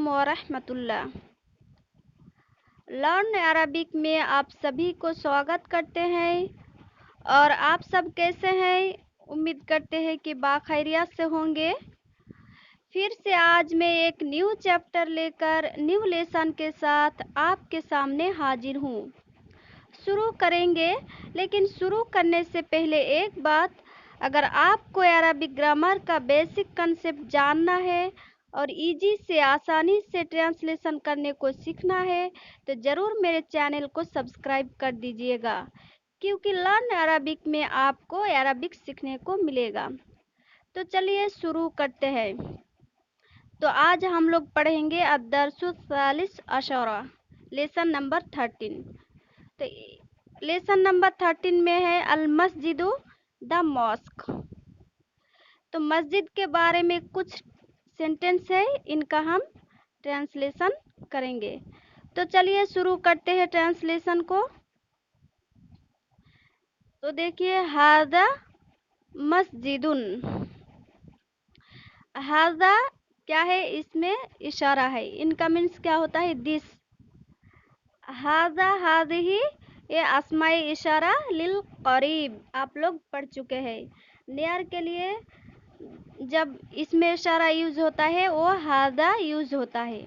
वरहमतुल्लाह। Learn Arabic में आप सभी को स्वागत करते हैं। और आप सब कैसे हैं? उम्मीद करते हैं कि बाखैरियत से होंगे। फिर से आज मैं एक न्यू चैप्टर लेकर न्यू लेसन के साथ आपके सामने हाजिर हूँ। शुरू करेंगे, लेकिन शुरू करने से पहले एक बात, अगर आपको अरबिक ग्रामर का बेसिक कंसेप्ट जानना है और इजी से आसानी से ट्रांसलेशन करने को सीखना है तो ज़रूर मेरे चैनल को सब्सक्राइब कर दीजिएगा, क्योंकि लर्न अरबिक में आपको अरबिक सीखने को मिलेगा। तो चलिए शुरू करते हैं। तो आज हम लोग पढ़ेंगे अद्दर्सु सालिस अशरा, लेसन नंबर 13। तो लेसन नंबर 13 में है अल मस्जिदु द मॉस्क। तो मस्जिद के बारे में कुछ सेंटेंस है, इनका हम ट्रांसलेशन करेंगे। तो चलिए शुरू करते हैं ट्रांसलेशन को। तो देखिए, हादा मस्जिदुन। हादा क्या है? इसमें इशारा है। इनका मीन्स क्या होता है? दिस। हादा हादिही ये अस्माई इशारा लिल करीब आप लोग पढ़ चुके हैं। नियर के लिए जब इसमें इशारा यूज होता है वो हादा यूज होता है,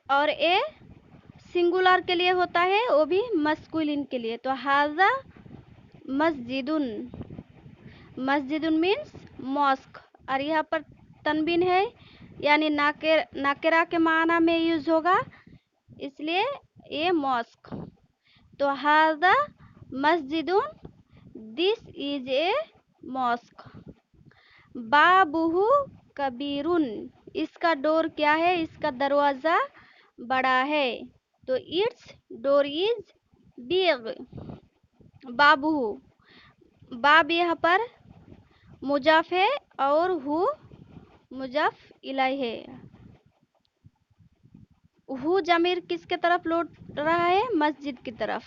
और ए सिंगुलर के लिए होता है वो भी मस्कुलिन के लिए। तो हादा मस्जिदुन, मस्जिदुन मीन्स मॉस्क, और यहाँ पर तनबीन है यानी नाकेरा के माना में यूज होगा, इसलिए ये मॉस्क। तो हादा मस्जिदुन, दिस इज ए मॉस्क। बाबुहु कबीरुन, इसका डोर क्या है? इसका दरवाज़ा बड़ा है। तो इट्स डोर इज बिग। बाबुहु, बाब यहाँ पर मुजाफ है और हु मुजाफ इलाई है। हु जमीर किसके तरफ लौट रहा है? मस्जिद की तरफ।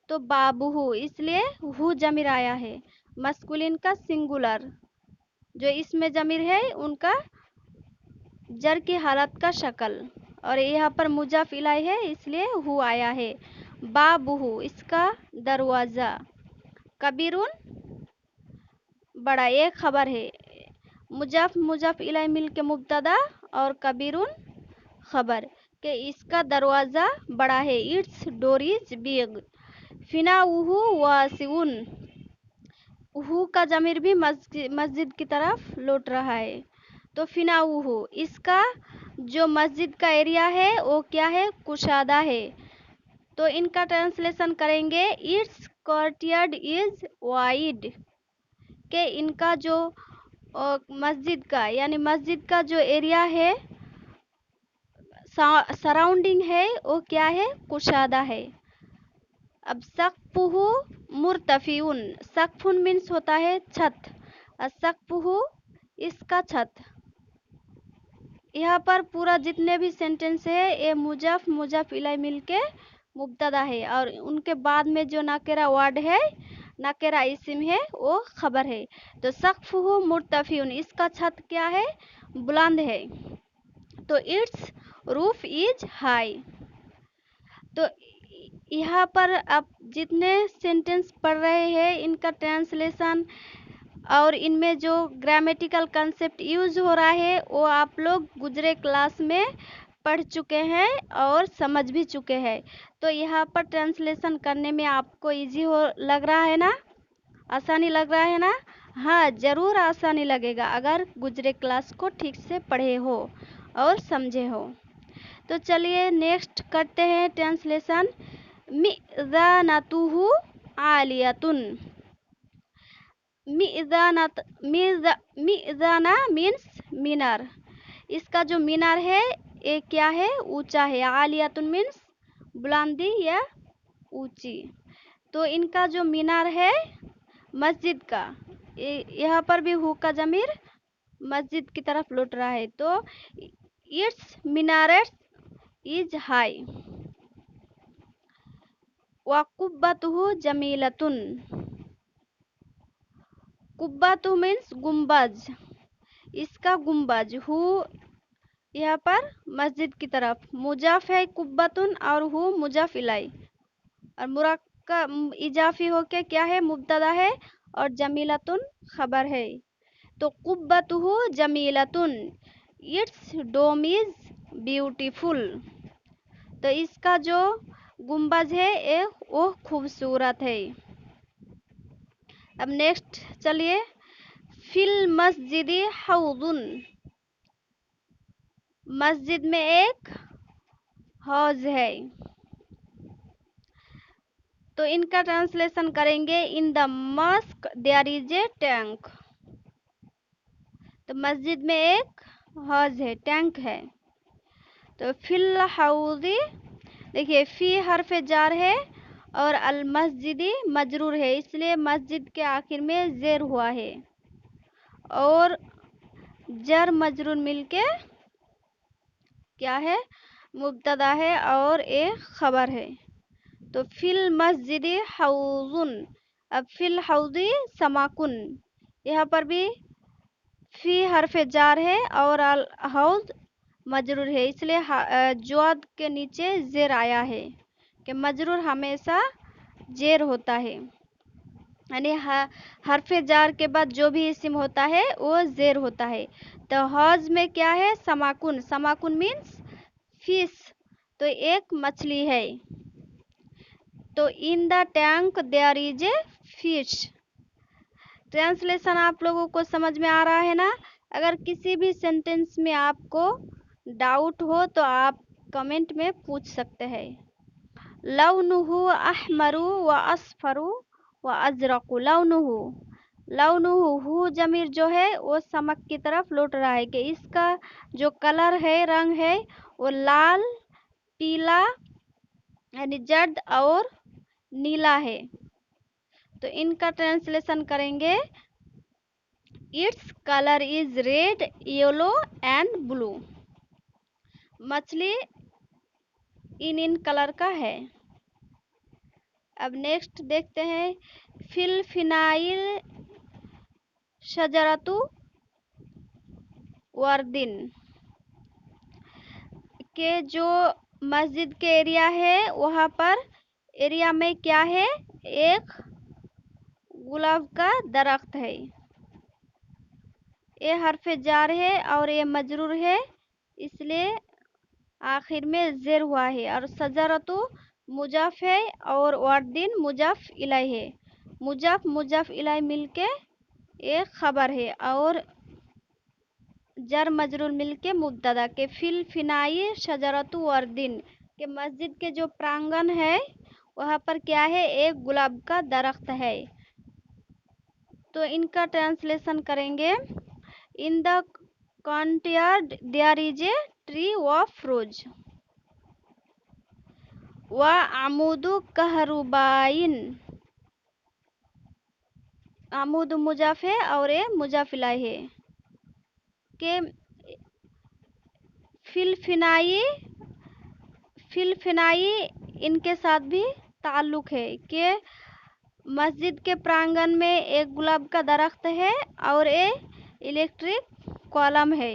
तो बाबुहु, इसलिए हु जमीर आया है। मस्कुलिन का सिंगुलर, जो इसमें जमीर है उनका जर की हालत का शक्ल, और यहाँ पर मुजाफ इलाई है इसलिए हु आया है। बाबुहु, इसका दरवाज़ा। कबीरुन, बड़ा, ये खबर है। मुजाफ इलाई मिल के मुब्तदा और कबीरुन खबर के इसका दरवाज़ा बड़ा है। Its door is big. फिनाउहु वासिउन, हु का जमीर भी मस्जिद की तरफ लौट रहा है। तो फिनाउहु, इसका जो मस्जिद का एरिया है वो क्या है? कुशादा है। तो इनका ट्रांसलेशन करेंगे, इट्स कोर्टयार्ड इज वाइड, के इनका जो मस्जिद का यानी मस्जिद का जो एरिया है, सराउंडिंग है, वो क्या है? कुशादा है। अब सक्फुहु मुर्तफिउन, सक्फुन मीन्स होता है छत, सक्फुहु इसका छत। यहाँ पर पूरा जितने भी सेंटेंस है ये मुजाफ इलाई मिल के मुब्तदा है, और उनके बाद में जो नाकेरा वर्ड है, नाकेरा इस्म है, वो खबर है। तो सक्फुहु मुर्तफिउन, इसका छत क्या है? बुलंद है। तो इट्स रूफ इज हाई। तो यहाँ पर आप जितने सेंटेंस पढ़ रहे हैं इनका ट्रांसलेशन और इनमें जो ग्रामेटिकल कंसेप्ट यूज हो रहा है वो आप लोग गुजरे क्लास में पढ़ चुके हैं और समझ भी चुके हैं। तो यहाँ पर ट्रांसलेशन करने में आपको इजी हो लग रहा है ना? आसानी लग रहा है ना? हाँ, ज़रूर आसानी लगेगा अगर गुजरे क्लास को ठीक से पढ़े हो और समझे हो। तो चलिए नेक्स्ट करते हैं ट्रांसलेशन। मिज़ानतुहु आलियतुन। मिज़ाना मीन्स मीनार, इसका जो मीनार है ये क्या है? ऊंचा है। आलियतुन मीन्स बुलंदी या ऊंची। तो इनका जो मीनार है मस्जिद का, यहाँ पर भी हु का जमीर मस्जिद की तरफ लौट रहा है। तो इट्स मीनारेट्स इज हाई। वकुब्बतुहु जमीलतुन। कुब्बतु मीन्स गुम्बज, इसका गुम्बज। हु यहाँ पर मस्जिद की तरफ। मुजाफ है कुब्बतुन और हु मुजाफ इलाई, और मुरक्कब इजाफी होके क्या है, मुब्तदा है, और जमीलतुन खबर है। तो कुब्बतुहु जमीलतुन, इट्स डोम इज ब्यूटीफुल। तो इसका जो गुंबज है वो खूबसूरत है। अब नेक्स्ट चलिए, फिल मस्जिदी हौजुन, मस्जिद में एक हौज है। तो इनका ट्रांसलेशन करेंगे, in the mosque there is a tank. तो मस्जिद में एक हौज है, टैंक है। तो फिल हौजी, देखिए फी हरफ जार है और अल मस्जिदी मजरूर है, इसलिए मस्जिद के आखिर में जेर हुआ है, और जर मजरूर मिलके क्या है, मुब्तदा है और एक खबर है। तो फिल मस्जिदी हौजुन, अब फिल हौजी समाकुन, यहाँ पर भी फी हरफ जार है और अल हौज मजरूर है, इसलिए ज्वाद के नीचे जेर आया है कि मजरूर हमेशा जेर होता है, यानी हरफ जार के बाद जो भी इस्म होता है वो जेर होता है। तो हौज में क्या है, समाकुन, समाकुन मीन्स फिश, तो एक मछली है। तो in the tank there is a fish. Translation आप लोगों को समझ में आ रहा है ना? अगर किसी भी सेंटेंस में आपको डाउट हो तो आप कमेंट में पूछ सकते हैं। लौनुहु अहमरु व अस्फरु व अजरकु, लौनुहु, लौनुहु हु जमीर जो है वो समक की तरफ लौट रहा है कि इसका जो कलर है, रंग है, वो लाल, पीला यानी जर्द और नीला है। तो इनका ट्रांसलेशन करेंगे, its colour is red, yellow and blue. मछली इन कलर का है। अब नेक्स्ट देखते हैं, फिल फिनाइल शजरतु वर्दिन, के जो मस्जिद के एरिया है वहाँ पर एरिया में क्या है, एक गुलाब का दरख्त है। ये हरफ जार है और ये मजरूर है, इसलिए आखिर में जेर हुआ है, और सजरतु मुजाफ है और वर्दिन मुजाफ इलाई है। मुजाफ मुजाफ इलाई मिलके एक खबर है, और जर मजरूर मिलके मुब्तदा के। फिल फिनाई शजरतु वर्दिन, के मस्जिद के जो प्रांगण है वहाँ पर क्या है, एक गुलाब का दरख्त है। तो इनका ट्रांसलेशन करेंगे, in the courtyard there is a tree of rose व आमुदु कहरुबाइन, आमुद मुजाफ है और ये मुजाफिला है के। फिलफिनाई, फिलफिनाई इनके साथ भी ताल्लुक है कि मस्जिद के प्रांगण में एक गुलाब का दरख्त है और एक इलेक्ट्रिक कॉलम है,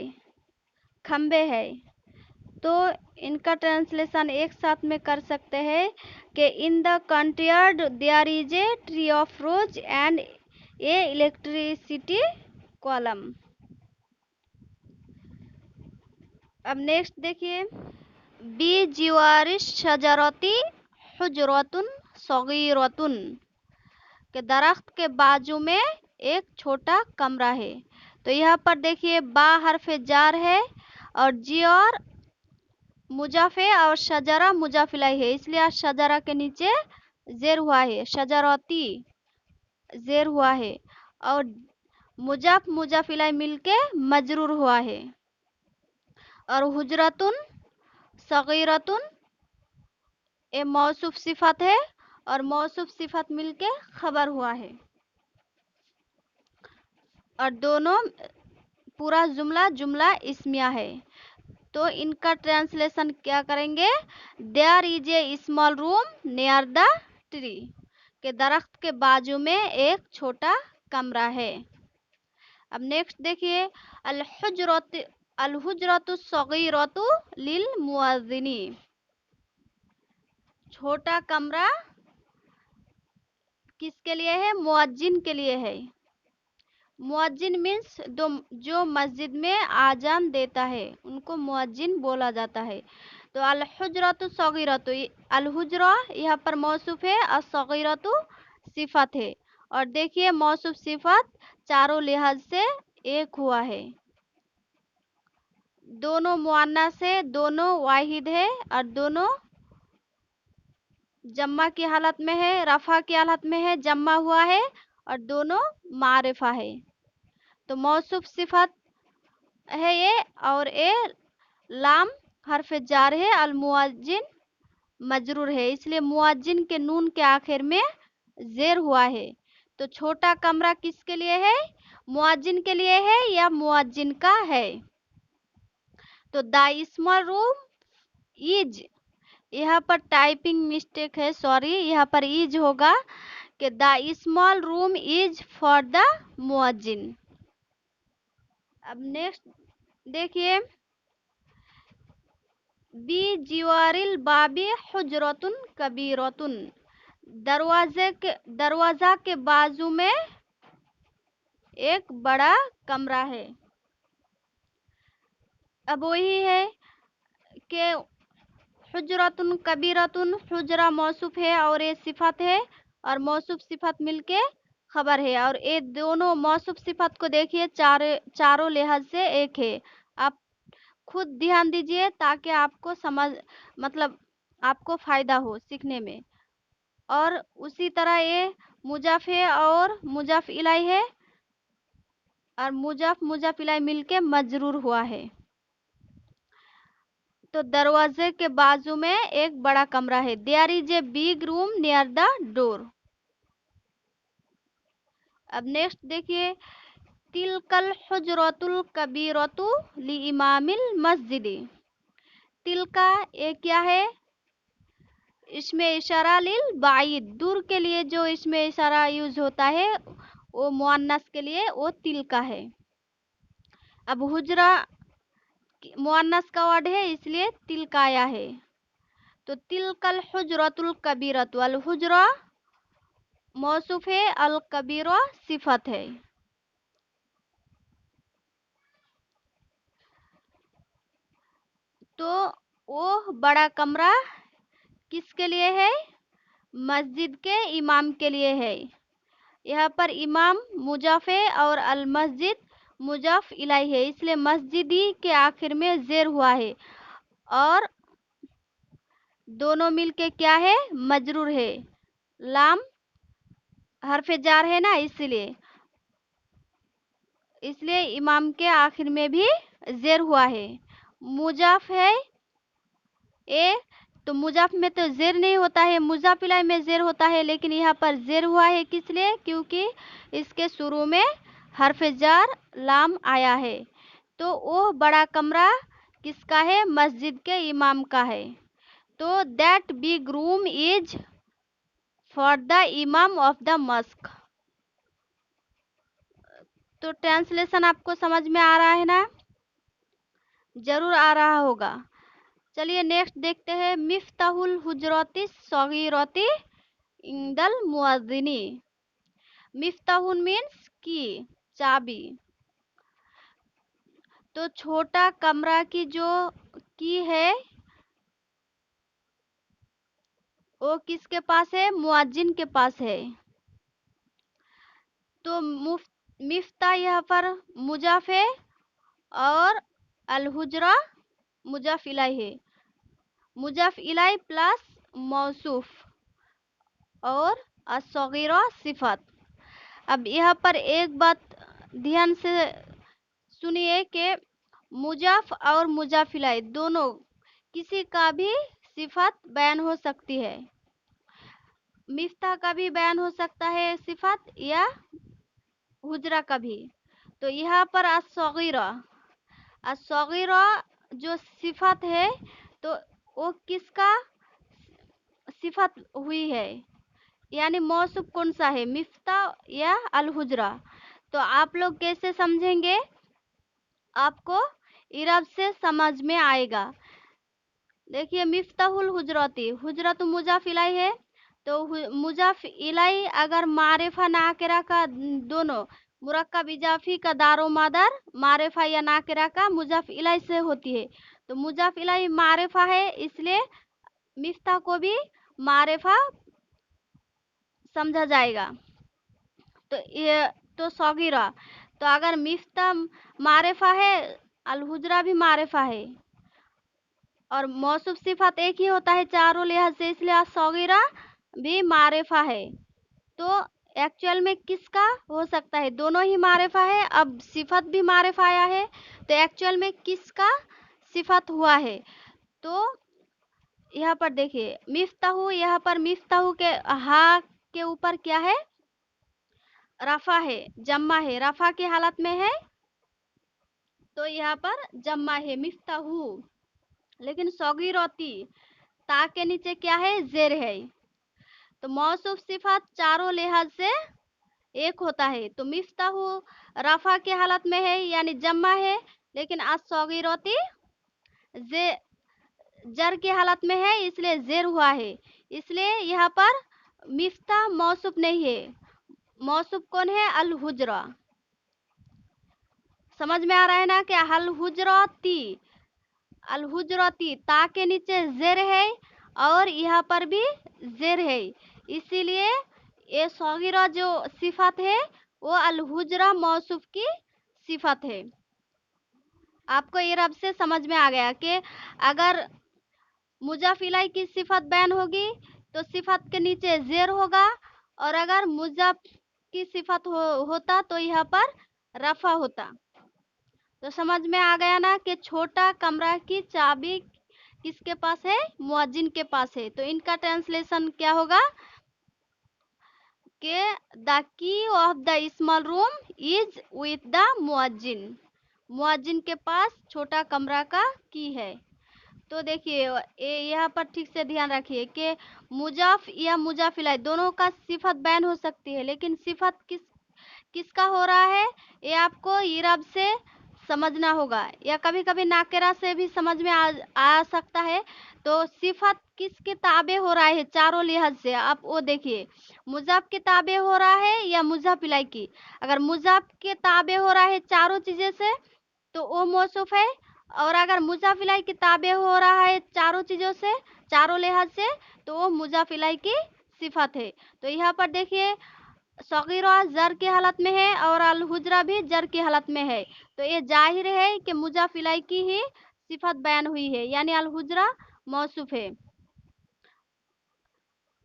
खंबे है। तो इनका ट्रांसलेशन एक साथ में कर सकते हैं कि in the courtyard there is a tree of rose and a electricity column. अब नेक्स्ट देखिए, बी जिवारिश शजरती हुजरतुन सगीरतुन, के दरख्त के बाजू में एक छोटा कमरा है। तो यहाँ पर देखिए बा हरफ जार है और जी और मुजाफे और शजरा मुजाफिलाई है, इसलिए शजरा के नीचे जेर हुआ है, शजरती जेर हुआ है, और मुजाफ मुजाफिलाई मिलके मजरूर हुआ है, और हुजरतुन सगीरतुन ए मौसूफ सिफत है और मौसूफ सिफत मिलके खबर हुआ है, और दोनों पूरा जुमला जुमला इस्मिया है। तो इनका ट्रांसलेशन क्या करेंगे, there is a small room near the tree, के दरख्त के बाजू में एक छोटा कमरा है। अब नेक्स्ट देखिए, अल हुजरत अलहुजरतु सगीरतु लिल मुअज्जिनी, छोटा कमरा किसके लिए है? मुअज्जिन के लिए है। मुअज्जिन मीन्स जो मस्जिद में आजान देता है उनको मुअज्जिन बोला जाता है। तो अल हुजरतु सगीरतु, अल हुजरा यहाँ पर मौसूफ है और सगीरतु सिफत है। और देखिए मौसूफ सिफत चारों लिहाज से एक हुआ है, दोनों मुअन्नस है, दोनों वाहिद है और दोनों जम्मा की हालत में है, रफा की हालत में है, जम्मा हुआ है और दोनों मारिफा है। तो मौसूफ सिफत है ये, और ये लाम हरफ जार है, अल मुअज्जिन मजरूर है, इसलिए मुअज्जिन के नून के आखिर में जेर हुआ है। तो छोटा कमरा किसके लिए है? मुअज्जिन के लिए है या मुअज्जिन का है? तो द स्मॉल रूम इज, यहाँ पर टाइपिंग मिस्टेक है, सॉरी, यहाँ पर इज होगा कि the small room is for the मुअज्जिन। अब नेक्स्ट देखिए, बी जिवारिल बाबी हुजरतुन कबीरतुन, दरवाजा के बाजू में एक बड़ा कमरा है। अब वही है कि हुजरतुन कबीरतुन, हुजरा मौसूफ है और ये सिफत है, और मौसूफ सिफत मिलके खबर है, और ये दोनों मौसूफ सिफत को देखिए चारों लिहाज से एक है। आप खुद ध्यान दीजिए ताकि आपको समझ, मतलब आपको फायदा हो सीखने में। और उसी तरह ये मुजाफ है और मुजाफ इलाई है, और मुजाफ इलाई मिलके मजरूर हुआ है। तो दरवाजे के बाजू में एक बड़ा कमरा है। There is a big room near the door. अब नेक्स्ट देखिए, तिलकल हुजरतुल कबीरतु ली इमामिल मस्जिदी। तिलका ये क्या है? इसमें इशारा लिल बाइद, दूर के लिए जो इसमें इशारा यूज होता है वो मुअन्नस के लिए वो तिलका है। अब हुजरा मुअन्नस का वर्ड है इसलिए तिलकाया है। तो तिलकल हुजरतुल कबीरतु, अल हुजरा मौसूफ है, अल कबीरा सिफत है। तो वो बड़ा कमरा किसके लिए है? मस्जिद के इमाम के लिए है। यहाँ पर इमाम मुजाफ है और अल मस्जिद मुजाफ इलाई है, इसलिए मस्जिदी के आखिर में जेर हुआ है, और दोनों मिलके क्या है? मजरूर है। लाम हरफ जार है ना, इसलिए इमाम के आखिर में भी जेर हुआ है। मुजाफ है ए, तो मुजाफ में तो जेर नहीं होता है, मुजाफ इलाई में जेर होता है, लेकिन यहाँ पर जेर हुआ है किस लिए? क्योंकि इसके शुरू में हरफ जार लाम आया है। तो वो बड़ा कमरा किसका है? मस्जिद के इमाम का है। तो that big room is for the इमाम ऑफ द मस्क। तो ट्रांसलेशन आपको समझ में आ रहा है ना? जरूर आ रहा होगा। चलिए नेक्स्ट देखते हैं, मिफ्ताहुल हुजरती सगीरती इंदल मुअज्जिनी। मिफ्ताहुन मीन्स की, चाबी। तो छोटा कमरा की जो की है वो किसके पास है? मुअज्जिन के पास है। तो मिफ्ता यहाँ पर मुजाफ है और अल हुजरा मुजाफ इलाई है, मुजाफ इलाई प्लस मौसूफ और असगीरा सिफत। अब यहाँ पर एक बात ध्यान से सुनिए कि मुजाफ और मुजाफ इलाई दोनों किसी का भी सिफत बयान हो सकती है। मिफ्ता का भी बयान हो सकता है सिफत, या हुजरा का भी। तो यहाँ पर असगीरा जो सिफत है तो वो किसका सिफत हुई है? यानी मौसूफ कौन सा है, मिफ्ता या अल हुजरा? तो आप लोग कैसे समझेंगे? आपको इरब से समझ में आएगा। देखिए मिफ्ताहुल हुजरती, हुजरत मुजाफ इलाई है, तो मुजाफ इलाई अगर मारिफा नाकिरा का दोनों मुरक्कब इजाफी का दारो मादार मारिफा या नाकिरा का मुजाफ इलाई से होती है, तो मुजाफ इलाई मारिफा है, इसलिए मिफ्ता को भी मारिफा समझा जाएगा। तो ये तो सगीरा, तो अगर मिफ्ता मारिफा है, अल हुजरा भी मारिफा है, और मौसूफ सिफत एक ही होता है चारों लिहाज से, इसलिए सगीरा भी मारिफा है। तो एक्चुअल में किसका हो सकता है, दोनों ही मारिफा है। अब सिफत भी मारिफा आया है, तो एक्चुअल में किसका सिफत हुआ है, तो यहाँ पर देखिए मिफ्ताहू, यहाँ पर मिफ्ताहू के हा के ऊपर क्या है, रफा है, जम्मा है, रफा की हालत में है, तो यहाँ पर जम्मा है मिफ्ताहू। लेकिन सगीरती ता के नीचे क्या है, जेर है, तो मौसूफ सिफत चारों लिहाज से एक होता है। तो मिफ्ताहू रफा की हालत में है यानी जम्मा है, लेकिन आज सगीरती जे जर की हालत में है, इसलिए जेर हुआ है, इसलिए यहाँ पर मिफ्ता मौसूफ नहीं है। मौसूफ कौन है, अल हुजरा। समझ में आ रहा है ना कि अल हुजरती ता के नीचे जेर है और यहाँ पर भी जेर है, इसीलिए ये सगीरा जो सिफत है वो अल हुजरा मौसूफ की सिफत है। आपको ये रब से समझ में आ गया कि अगर मुजाफ इलाई की सिफत बयान होगी तो सिफत के नीचे जेर होगा, और अगर मुजाफ की सिफत होता तो यहाँ पर रफा होता। तो समझ में आ गया ना कि छोटा कमरा की चाबी किसके पास है, मुअज्जिन के पास है। तो इनका ट्रांसलेशन क्या होगा कि the key of the small room is with the मुअज्जिन, मुअज्जिन के पास छोटा कमरा का की है। तो देखिए यहाँ पर ठीक से ध्यान रखिए कि मुजाफ या मुजाफ इलाई दोनों का सिफत बैन हो सकती है, लेकिन सिफत किसका हो रहा है ये आपको इरब से समझना होगा, या कभी कभी नाकिरा से भी समझ में आ सकता है। तो सिफत किसके ताबे हो रहा है चारों लिहाज से, आप वो देखिए मुजाफ के ताबे हो रहा है या मुजाफ इलाई की। अगर मुजाफ के ताबे हो रहा है चारों चीजें से तो वो मौसूफ है, और अगर मुजाफ इलाई की ताबे हो रहा है चारों चीजों से चारों लिहाज से तो वो मुजाफ इलाई की सिफत है। तो यहाँ पर देखिए सगीरा जर की हालत में है और अल हुजरा भी जर की हालत में है, तो ये जाहिर है कि मुजाफ इलाई की ही सिफत बयान हुई है, यानी अल हुजरा मौसूफ है।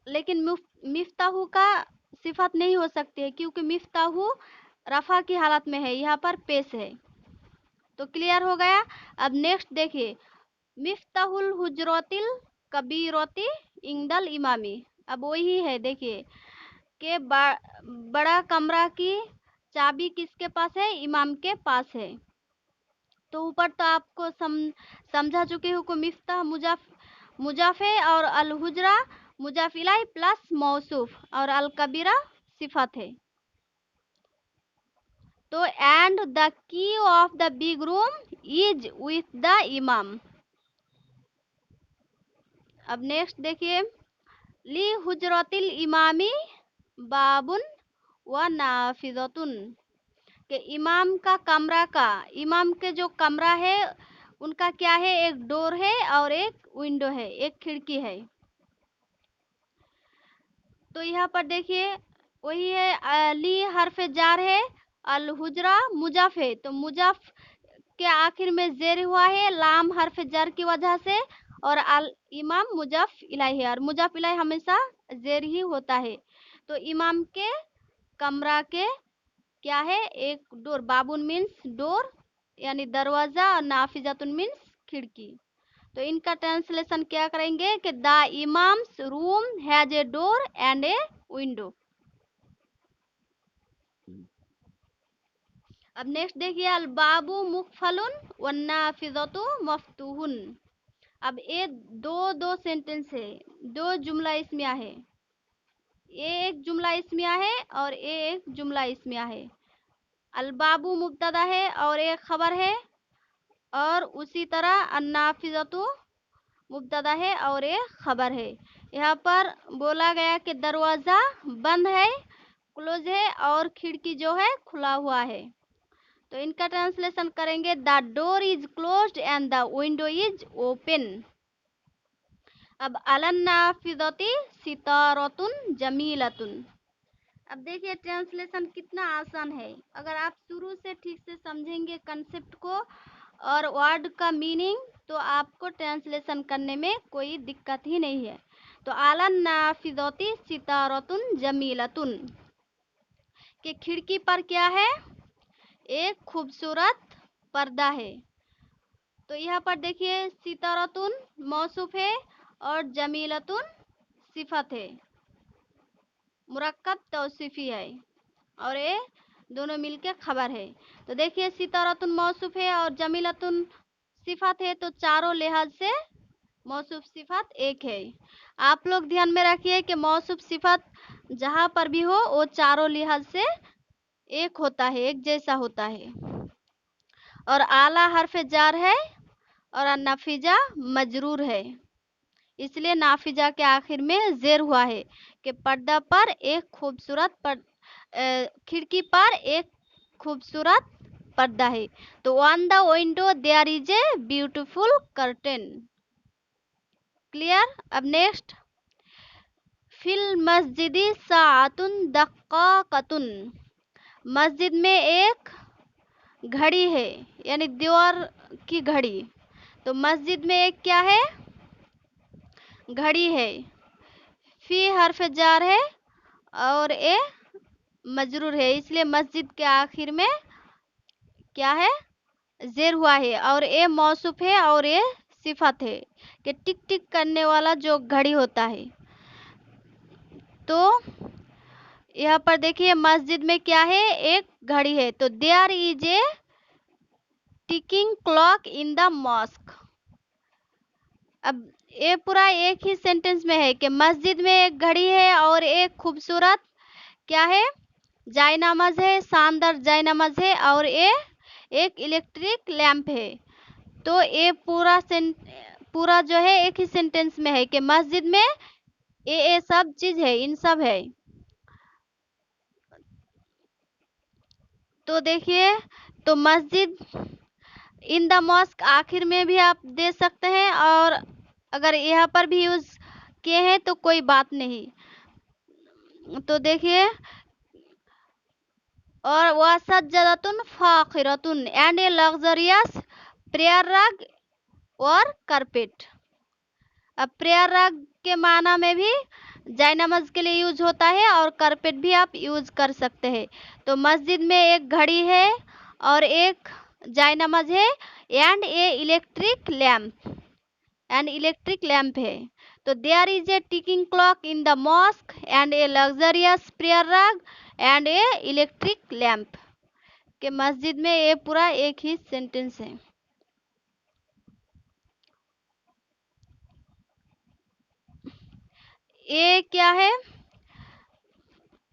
लेकिन मिफ्ताहू का सिफत नहीं हो सकती है क्योंकि मिफ्ताहू रफा की हालत में है, यहाँ पर पेश है। तो क्लियर हो गया। अब नेक्स्ट देखिए मिफ्ताहुल हुजरतिल कबीरती इंदल इमामी, अब वही है देखिए कि बड़ा कमरा की चाबी किसके पास है, इमाम के पास है। तो ऊपर तो आपको समझा चुके हो को मिफ्ताह मुजाफे और अल हुजरा मुजाफ इलाई प्लस मौसूफ और अल कबीरा सिफत है। तो and the key of the big room is with the इमाम। अब नेक्स्ट देखिए ली हुजरतिल इमामी बाबुन व नाफिजतुन, के इमाम का कमरा का, इमाम के जो कमरा है उनका क्या है, एक डोर है और एक विंडो है, एक खिड़की है। तो यहाँ पर देखिए वही है, अली हरफ जार है, अल हुजरा मुजाफ है, तो मुजाफ के आखिर में जेर हुआ है लाम हरफ जर की वजह से, और अल इमाम मुजाफ इलाई है, और मुजाफ इलाई हमेशा जेर ही होता है। तो इमाम के कमरा के क्या है, एक डोर, बाबुन मीन्स डोर यानी दरवाजा, और नाफिजातुन मीन्स खिड़की। तो इनका ट्रांसलेशन क्या करेंगे कि the imams room has a door and a window. अब नेक्स्ट देखिए अल बाबू मुकफलुन वन्नाफिजतु मफ्तूहुन। अब ये दो सेंटेंस है, दो जुमला इसमिया है, ये एक जुमला इसमिया है और ये एक जुमला इसमिया है। अल बाबू मुब्तदा है और एक खबर है, और उसी तरह अन्नाफिज़तु मुब्तदा है और ये खबर है। यहाँ पर बोला गया कि दरवाज़ा बंद है, क्लोज है, और खिड़की जो है खुला हुआ है। तो इनका ट्रांसलेशन करेंगे, the door is closed end the window is open. अब अलन्नाफिज़ती सितारतुन जमीलतुन। अब देखिए ट्रांसलेशन कितना आसान है। अगर आप शुरू से ठीक से समझेंगे कंसेप्ट को और वर्ड का मीनिंग, तो आपको ट्रांसलेशन करने में कोई दिक्कत ही नहीं है। तो आलन नाफिज़ती सितारतुन जमीलतुन कि खिड़की पर क्या है, एक खूबसूरत पर्दा है। तो यहाँ पर देखिए सितारतुन मौसूफ है और जमीलतुन सिफत है, मुरक्कब तौसीफी है, और ये दोनों मिलके खबर है। तो देखिए सितारतुन मौसूफ है और जमीलतुन सिफत है, तो चारों लिहाज से मौसूफ सिफत एक है। आप लोग ध्यान में रखिए कि मौसूफ सिफत जहाँ पर भी हो वो चारों लिहाज से एक होता है, एक जैसा होता है। और आला हर्फ जार है और नफीजा मजरूर है, इसलिए नाफिजा के आखिर में जेर हुआ है कि पर्दा पर एक खूबसूरत खिड़की पर एक खूबसूरत पर्दा है। तो on the window there is a beautiful curtain. Clear. अब नेक्स्ट, फिल मस्जिदी साअतुन दक्काकतुन। मस्जिद में एक घड़ी है, यानी दीवार की घड़ी। तो मस्जिद में एक क्या है, घड़ी है। फी हर्फ जार है और ए मजरूर है, इसलिए मस्जिद के आखिर में क्या है, जेर हुआ है, और ए मौसूफ है और ए सिफत है कि टिक टिक करने वाला जो घड़ी होता है। तो यहाँ पर देखिए मस्जिद में क्या है, एक घड़ी है। तो there is a ticking clock in the mosque. अब ये पूरा एक ही सेंटेंस में है कि मस्जिद में एक घड़ी है और एक खूबसूरत क्या है, जायनमाज है, शानदार जायनमाज है, और ये एक इलेक्ट्रिक लैंप है। तो ये पूरा जो है एक ही सेंटेंस में है कि मस्जिद में ये सब चीज है, इन सब है। तो देखिए, तो मस्जिद इन द मॉस्क आखिर में भी आप दे सकते हैं, और अगर यहाँ पर भी यूज किए हैं तो कोई बात नहीं। तो देखिए, और वसज्जतुन फाखिरतुन एंड ए लग्जरियस प्रेयर रग और कारपेट। अब प्रेयर रग के माना में भी जायनमाज के लिए यूज होता है और कारपेट भी आप यूज कर सकते हैं। तो मस्जिद में एक घड़ी है और एक जायनमाज है एंड ए इलेक्ट्रिक लैंप है। तो there is a ticking clock in the mosque and a luxurious prayer rug and a electric lamp के मस्जिद में ये पूरा एक ही सेंटेंस है। ये क्या है,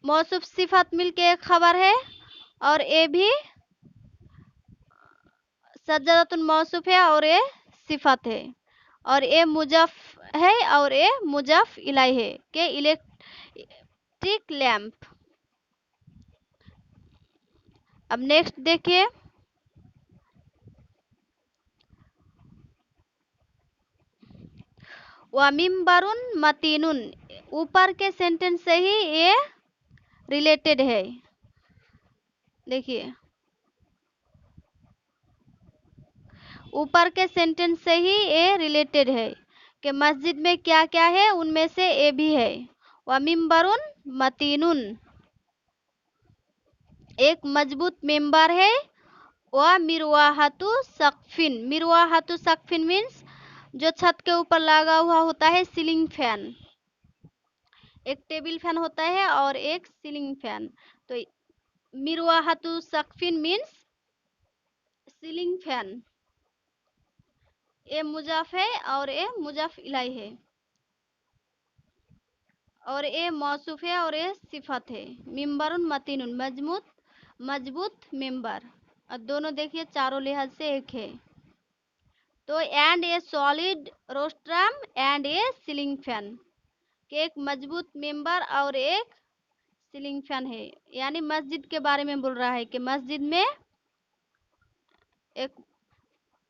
मौसूफ सिफत मिलके एक खबर है, और ये भी सज्जतुन मौसूफ है और ये सिफत है, और ये मुजफ है और ये मुजफ इलाई है के इलेक्ट्रिक लैंप। अब नेक्स्ट देखिए, व मिम्बरुन मतीनुन, ऊपर के सेंटेंस से ही ये रिलेटेड है। देखिए ऊपर के सेंटेंस से ही ये रिलेटेड है कि मस्जिद में क्या क्या है, उनमें से ये भी है। व मिम्बरुन मतीनुन, एक मजबूत मेंबर है। व मिरवाहतु सकफिन, मिरवाहतु सकफिन मीन्स जो छत के ऊपर लगा हुआ होता है सीलिंग फैन। एक टेबल फैन होता है और एक सीलिंग फैन। तो मिरवाहतु सकफिन मीन्स सीलिंग फैन। ये मुजाफ है और ये मुजाफ इलाई है, और ये मौसूफ है और ये सिफत है। मिम्बरुन मतीनुन, मजबूत मेंबर। और दोनों देखिए चारों लिहाज से एक है। تو and a solid rostrum and a ceiling fan, کہ ایک مضبوط ممبر اور ایک سیلنگ فین ہے، یعنی مسجد کے بارے میں بول رہا ہے کہ مسجد میں ایک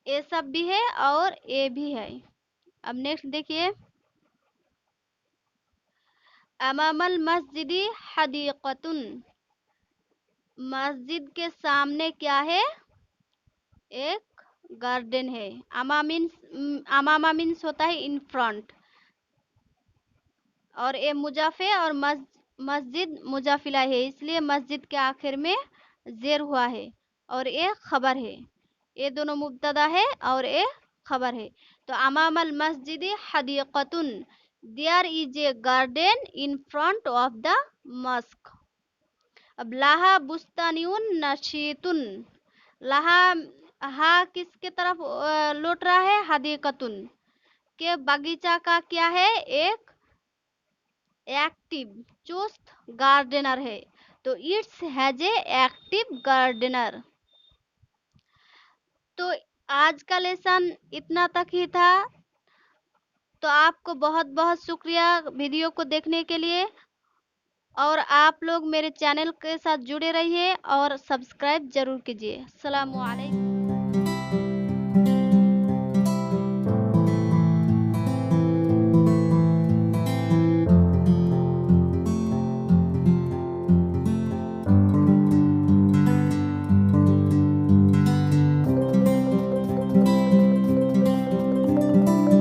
اے سب بھی ہے اور اے بھی ہے۔ اب نیکسٹ دیکھیے، امام المسجد حدیقۃ، مسجد کے سامنے کیا ہے؟ ایک گارڈن ہے۔ امامہ مینس ہوتا ہے ان فرنٹ، اور اے مضاف ہے اور مسجد مضافلہ ہے، اس لیے مسجد کے آخر میں زیر ہوا ہے، اور اے خبر ہے، اے دونوں مبتدا ہے اور اے خبر ہے۔ تو امام المسجد حدیقۃ، there is a garden in front of the mosque. اب لہا بستانیون نشیتن، لہا ہا کس کے طرف لوٹ رہا ہے؟ حدیقتن، کہ باغیچہ کا کیا ہے؟ ایک ایکٹیو چست گارڈنر ہے، تو it's has a active gardener. تو آج کا لیسن اتنا تک ہی تھا، تو آپ کو بہت بہت شکریہ ویڈیو کو دیکھنے کے لیے، اور آپ لوگ میرے چینل کے ساتھ جڑے رہیے اور سبسکرائب ضرور کیجیے۔ السلام علیکم۔